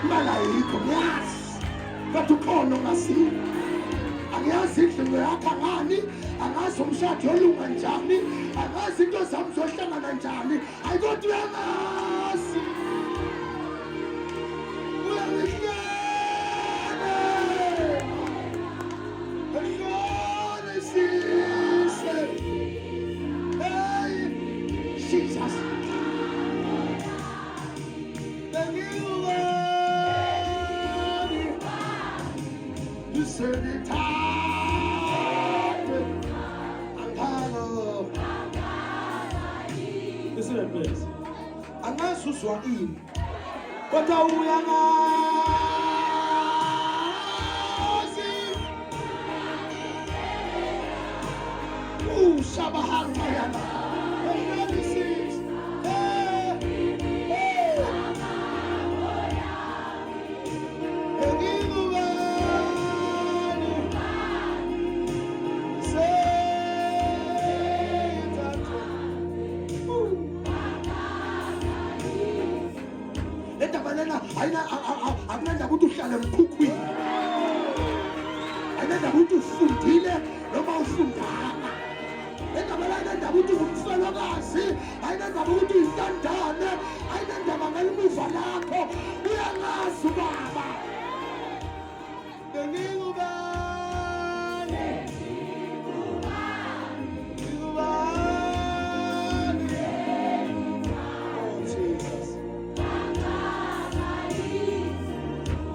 malayikho ngiyazi kodwa ukhona ongasiyo. Angiyazi indlela yakho ngani, angazi umshado olunga njani, angazi into zami zohlangana njani, hayi kodwa uyangazi. Jesus. Thank you, Lord. You said it time. Listen to this. I'm not so swain. But I will Shabahan Mayana. Akunanda ukuthi uhlale emkhukhwini, akunanda ukuthi ufundile noma ufundanga, ayinanda ukuthi ungumfelokazi, ayinanda ukuthi uyintandane, ayinandaba ngelimuva lakho. Uyangazi ubaba.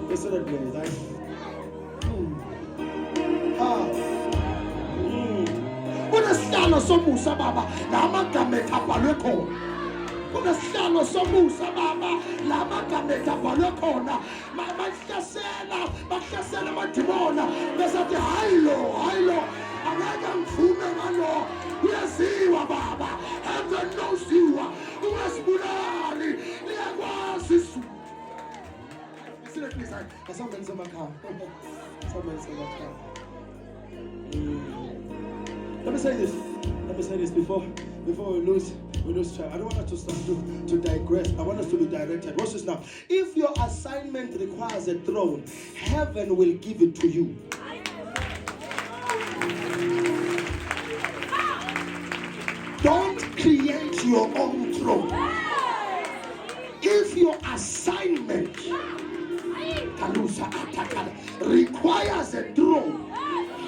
Listen to me, right? Unesihlalo somusa baba, namagama abhalwe khona. Unesihlalo somusa baba, namagama abhalwe khona. Bahlasela amadimona, besathi hayilo, angeke ngivume ngalo. Uyaziwa baba, heaven knows you. Ungasibulali, liyakwazi isu. Somebody's in my car. Let me say this before we lose track. I don't want us to start to digress. I want us to be directed. Watch this now. If your assignment requires a throne, heaven will give it to you. Don't create your own throne. If your assignment requires a throne,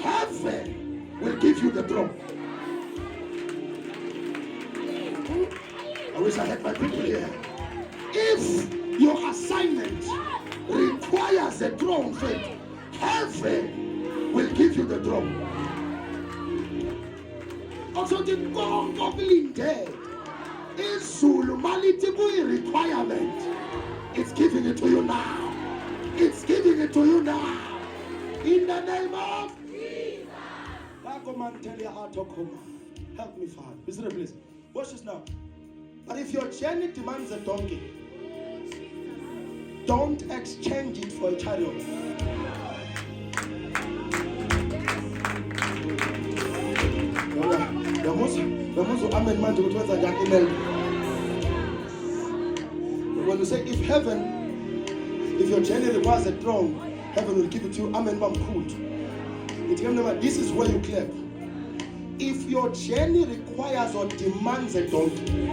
heaven will give you the throne. I wish I had my people here. If your assignment requires a throne, heaven will give you the throne. Also, the God of dead is Sulumalitibu requirement. It's giving it to you now. It's giving it to you now. In the name of Jesus. Help me, Father. Listen, please. Watch this now. But if your journey demands a donkey, don't exchange it for a chariot. When you say if your journey requires a throne, heaven will give it to you. Amen, mom, cool. This is where you clap. If your journey requires or demands a donkey,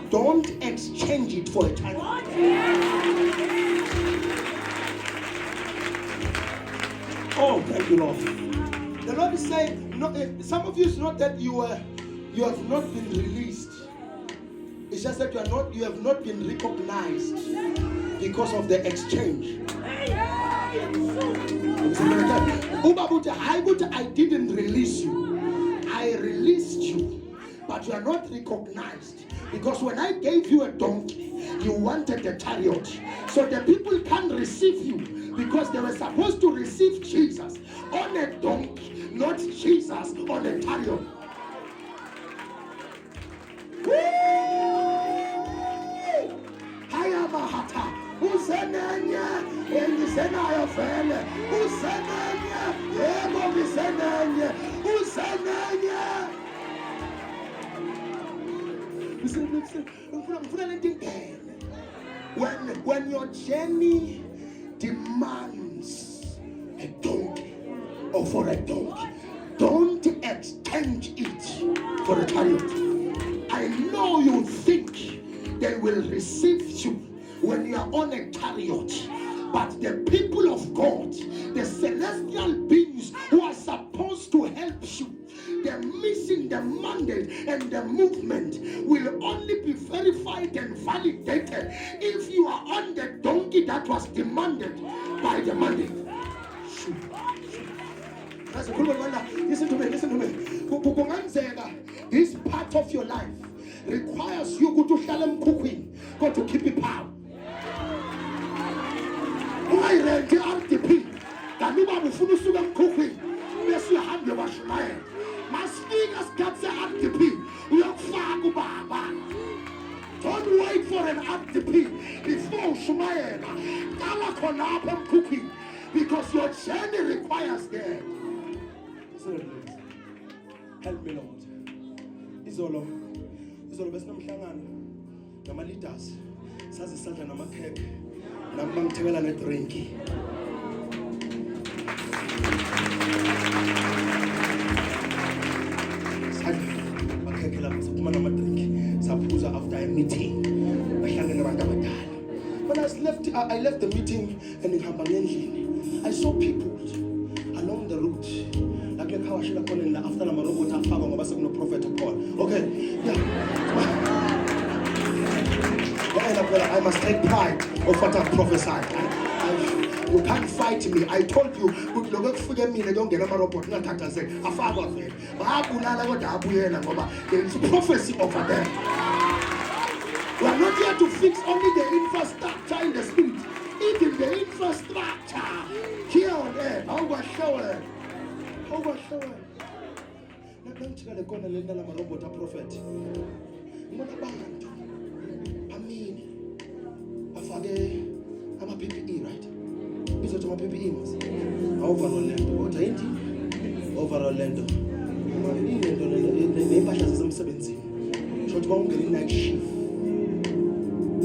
don't exchange it for a chariot. Oh, thank you, Lord. The Lord is saying, no, some of you is not that you have not been released. It's just that you have not been recognized because of the exchange. I didn't release you. I released you, but you are not recognized because when I gave you a donkey, you wanted a chariot. So the people can't receive you because they were supposed to receive Jesus on a donkey, not Jesus on a chariot. Hayamahata, Usenanya, Elisenayo Fele, Usenanya, Ego Visenanya, Usenanya. Listen, when your journey demands a donkey or for a donkey, don't exchange it for a chariot. I know you think they will receive you when you are on a chariot, but the people of God, the celestial beings who are supposed to help you, the mission, the mandate, and the movement will only be verified and validated if you are on the donkey that was demanded by the mandate. Listen to me. This part of your life requires you go to Shalom cooking, go to keep it power. I read the RTP. Kanuba Mufunu Sugam cooking. Yes, you have your Washmaya. My speakers got the RTP. We are far baba. Don't wait for an RTP before Shumaya. Kala Konapam cooking. Because your journey requires that. Help me, Lord. Izolo besinamhlangano nama leaders sazi sadla namakhekhe namangithekela nedrink. Sadla makhekhe lapho saphuma namadrink saphuza after a meeting bahlangene abantu abadala. When I left the meeting and ngihamba ngendlini, I saw people along the route. Like how I should have gone after my robot afaka ngoba sekuno prophet Paul. Okay, I must take pride of what I've prophesied. You can't fight me. I told you, good look for me, they don't get a robot, not that I say, a father of it. There is prophecy over there. We are not here to fix only the infrastructure in the spirit, even the infrastructure here on earth. Overshower. Nanti kona lenda la marobota prophet. Ngibona abantu amini bafake ama PPE, right? Bizothi ama PPE mas. Overall lento, kodwa yini? Overall lento. Into nempahla zasemsebenzini. Shothi bawungena night shift.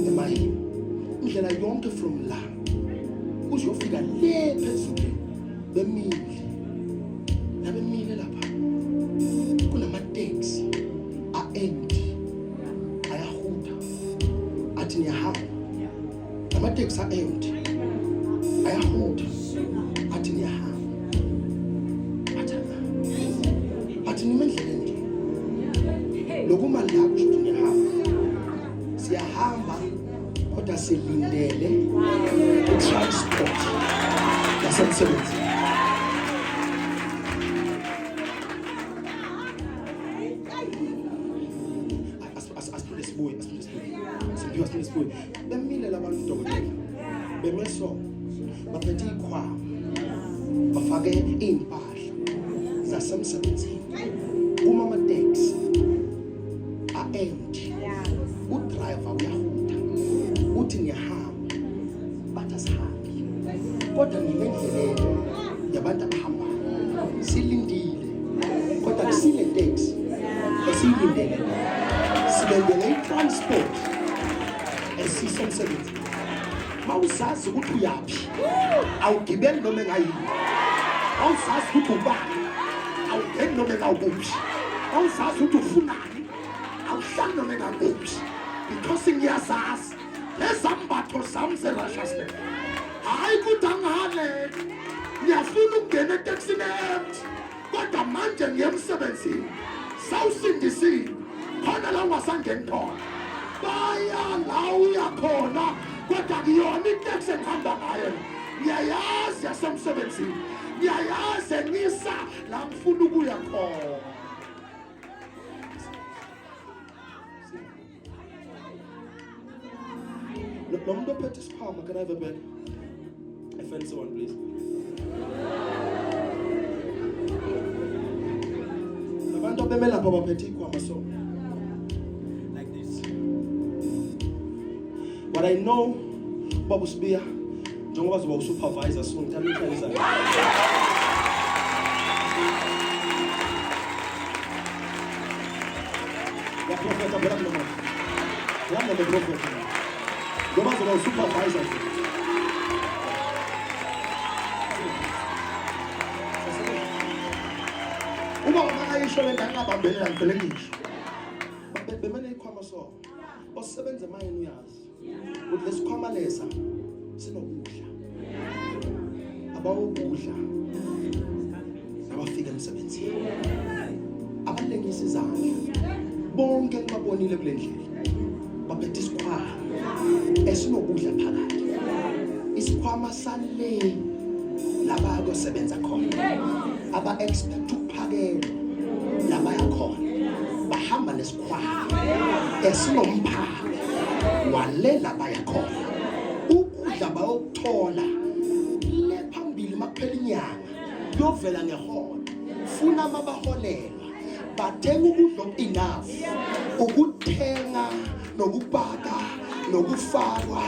Emayi. Indlela yonke from la. Uzofika le phezulu bemile. Nabemile lapha. Kunama-taxi a-empty ayahuda athi niyahamba. Ama-taxi a-empty ayahuda athi niyahamba. Athi nime endleleni nje lokuma la kusho ukuthi niyahamba. Siyahamba kodwa silindele i-transport yasemsebenzini. Bemile labantu dokotela bemeso baphethe ikhwama bafake impahla zasemsebenzini. Uma ama-taxi a-empty udriver uyahuda uthi ngiyahamba bathi asihambi, kodwa ngimendleleni yabantu abahambayo silindile, kodwa kusile taxi esiyilindele silendele i-transport esisemsebenzi. Mawusazi ukuthi uyaphi awugibeli noma engayini, awusazi ukuthi ubani awungeni noma engawukuphi, awusazi ukuthi ufunani awuhlali noma engakuphi, because ngiyazazi lezambatho zami ze-righteousness. Hayi ukuthi angihale ngiyafuna ukungena etekisini empty, kodwa manje ngiyemsebenzini sawusindisile khona la ungasangeni khona. Baya la uyakhona kodwa kuyona iteksi engihamba ngayo. Ngiyayazi yasemsebenzini, ngiyayazi ngisa la ngifuna ukuya khona. Lo muntu ophethe isikhwama, can I have a bag? A fancy one, please. Abantu abemela lapha baphethe ikhwama so like this. But I know Babu Sibia njengoba zoba usupervisor so ngithanda ukutshayisa. Ya prophet abela mama. Ya mama prophet. Ngoba zoba usupervisor. ngayisho le ngangabambelela ngivele ngisho bemene ikhwama so osebenza emayini uyazi ukuthi lesikhwama lesa sinokudla abawukudla abafika emsebenzini abalengisa izandla bonke ngibabonile kule ndlela baphethe isikhwama esinokudla phakathi isikhwama sale laba abasebenza khona aba expect ukuphakelwa laba yakhona bahamba nesikhwama esinomphathi walela bayakhona ukudla bayokuthola le phambili makuphela inyanga yovela ngeholo funa mabaholelwa bathenga ukudla enough ukuthenga nokubaka nokufakwa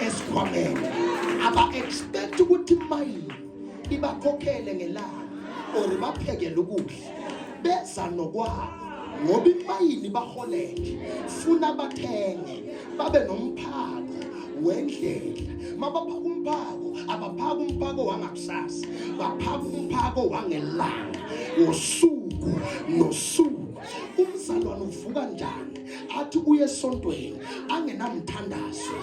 esikhwameni aba expect ukuthi imali ibakhokhele ngelanga or baphekele ukudla beza nokwabo ngoba imayini baholele funa bathenge babe nomphako wendlela mabaphaka umphako abaphaka umphako wangakusasa baphaka umphako wangelanga wosuku nosuku umzalwane uvuka njani athi uye esontweni angenamthandazo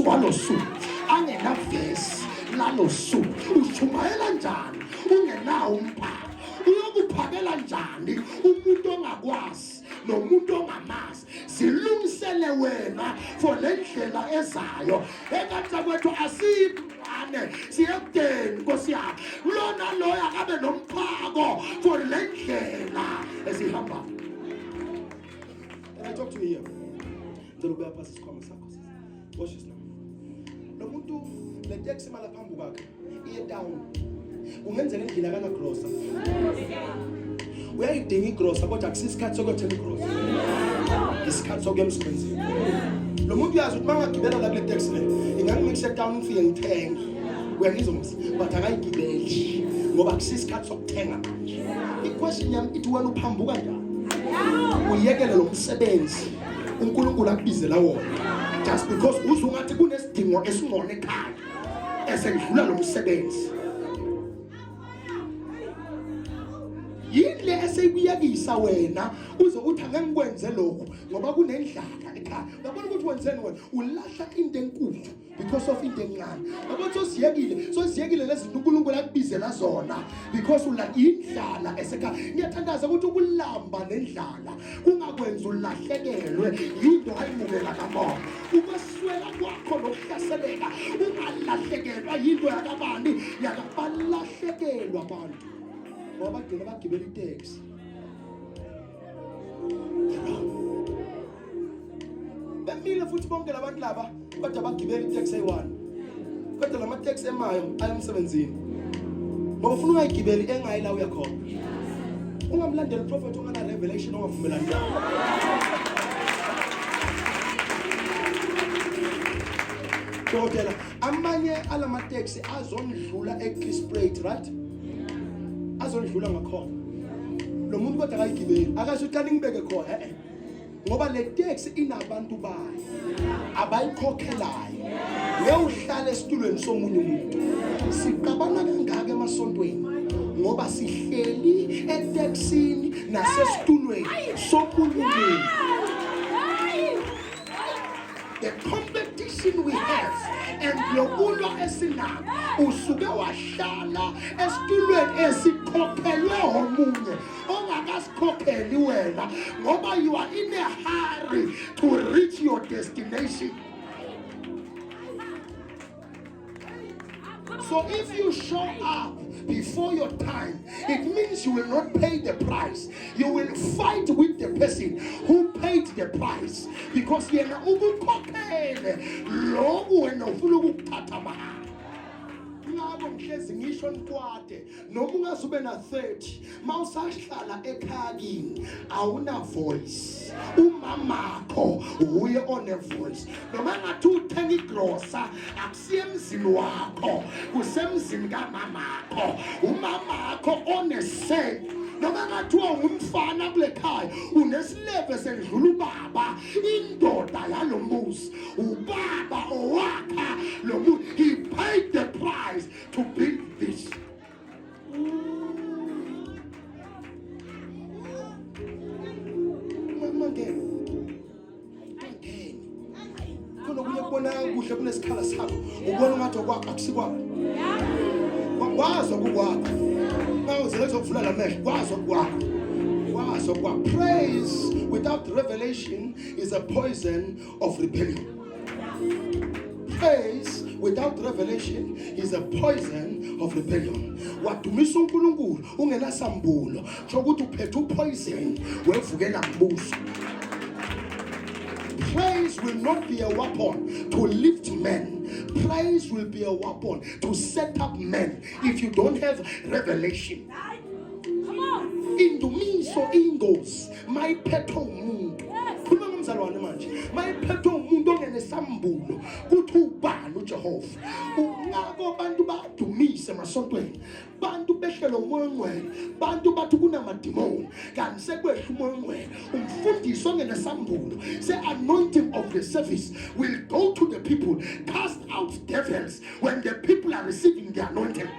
walo suku angenavesi lalo suku ushumayela njani ungenawo umphako uyokuphakela njani umuntu ongakwazi nomuntu ongamazi silungisele wena for le ndlela ezayo ekatha kwethu asibane siyekudeni Nkosi yakhe lona loya akabe nomphako for le ndlela ezihamba. I talk to you here ngicela ukuya phasi isikhwama sakho watch this now lo muntu le taxi mala phambi kwakhe iye down ungenzeka endlini akana grocer uyayidinga igrocer kodwa akusisikhathi sokuthenga igrocer isikhathi sokuya emsebenzini lo muntu uyazi ukuthi mangagibela la kule taxi le ingangimikise down ngifike ngithenge uyangizwa mos but akayigibeli ngoba akusisikhathi sokuthenga manje iquestion yami ithi wena uphambuka njani uyekele lo msebenzi uNkulunkulu akubizela wona just because uzungathi kunesidingo esingone ekhaya esendlula lo msebenzi yile eseyikuyakisa wena uze uthi angengikwenze lokho ngoba kunendlala ekhaya uyabona ukuthi wenzeni wena ulahla into enkulu because of into encane yabona sosiyekile lezi uNkulunkulu akubizela zona because indlala esekhaya ngiyathandaza ukuthi ukulamba nendlala kungakwenza ulahlekelwe yinto ayimukela kamoya ukweswela kwakho nokuhlaseleka ungalahlekelwa yinto yakabani yakabalahlekelwa abantu ngoba bagcina bagibela itaxi bemile futhi bonke labantu laba kodwa bagibela itaxi eyi-1 kodwa lama taxi emayo ayemsebenzini ngoba ufuna ungayigibeli engayila uya khona ungamlandela uprofethi ongana revelation ongavumelani nayo dokotela amanye alama taxi azondlula eClisprait right azondlula ngakhona lo muntu kodwa akayigibeli akasho ukuthi ngibeke khona ngoba le taxi inabantu bayo abayikhokhelayo uhlala esitulweni somunye umuntu siqabana kangaka emasontweni ngoba sihleli etaxini nasesitulweni somunye umuntu. The competition we have and yokulwa esinako usuke wahlala esitulweni esikhokhelwe omunye ongakasikhokheli wena ngoba you are in a hurry to reach your destination. So if you show up before your time, it means you will not pay the price. You will fight with the person who paid the price because yena ukukhokhele lokhu wena ufuna ukuthatha mahhala. Ngabo ngihlezi ngisho nkwade noma ungazube na 30 mawusahlala ekhayini awuna voice umamakho uye on a voice noma ngathi uthenga igrocer akusiye emzini wakho kusemzini kamamakho umamakho on a say noma ngathi ungumfana kule khaya unesileve sendlula ubaba indoda yalombusi ubaba owakha lo muntu he paid the price to build this. kuhle kunesikhala sakho ubona ngathi okwakho akusikwakho kwazi okukwakho mawuze lezokuvula lamehlo kwazi okukwakho kwazi okukwakho. Praise without revelation is a poison of rebellion. Praise without revelation is a poison of rebellion. Wadumisa uNkulunkulu ungenasambulo sokuthi uphethe upoison wevukela mbuso. Praise will not be a weapon to lift men. Praise will be a weapon to set up men if you don't have revelation. Come on. Indumiso ingos mayiphethe umuntu. Khuluma ngomzalwane manje. Mayiphethe umuntu ongenesambulo kuthi ubani uJehova. Ungako abantu badumise emasontweni. Bantu behlelo umoya, bantu bathi kunamadimoni kanti sekwehla umoya. Umfundisi ongenesambulo, the anointing of the service will go to the people, cast out devils when the people are receiving the anointing.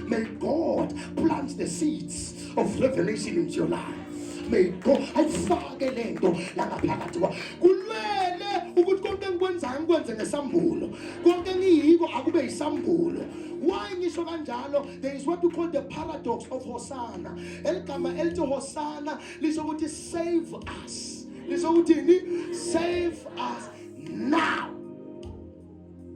May God plant the seeds of revelation into your life. May God ayifake lento langaphakathi kwa kulwele ukuthi konke engikwenzayo ngikwenze ngesambulo, konke ngiyiko akube isambulo. Why ngisho kanjalo? There is what we call the paradox of Hosanna. Eligama elithi Hosanna lisho ukuthi save us. Lisho ukuthi save us now.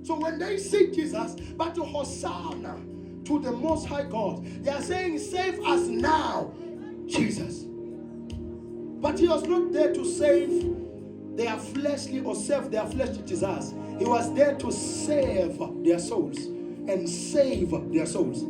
So when they see Jesus, but to Hosanna to the Most High God, they are saying, save us now, Jesus. But he was not there to save their fleshly or serve their fleshly desires. He was there to save their souls and save their souls.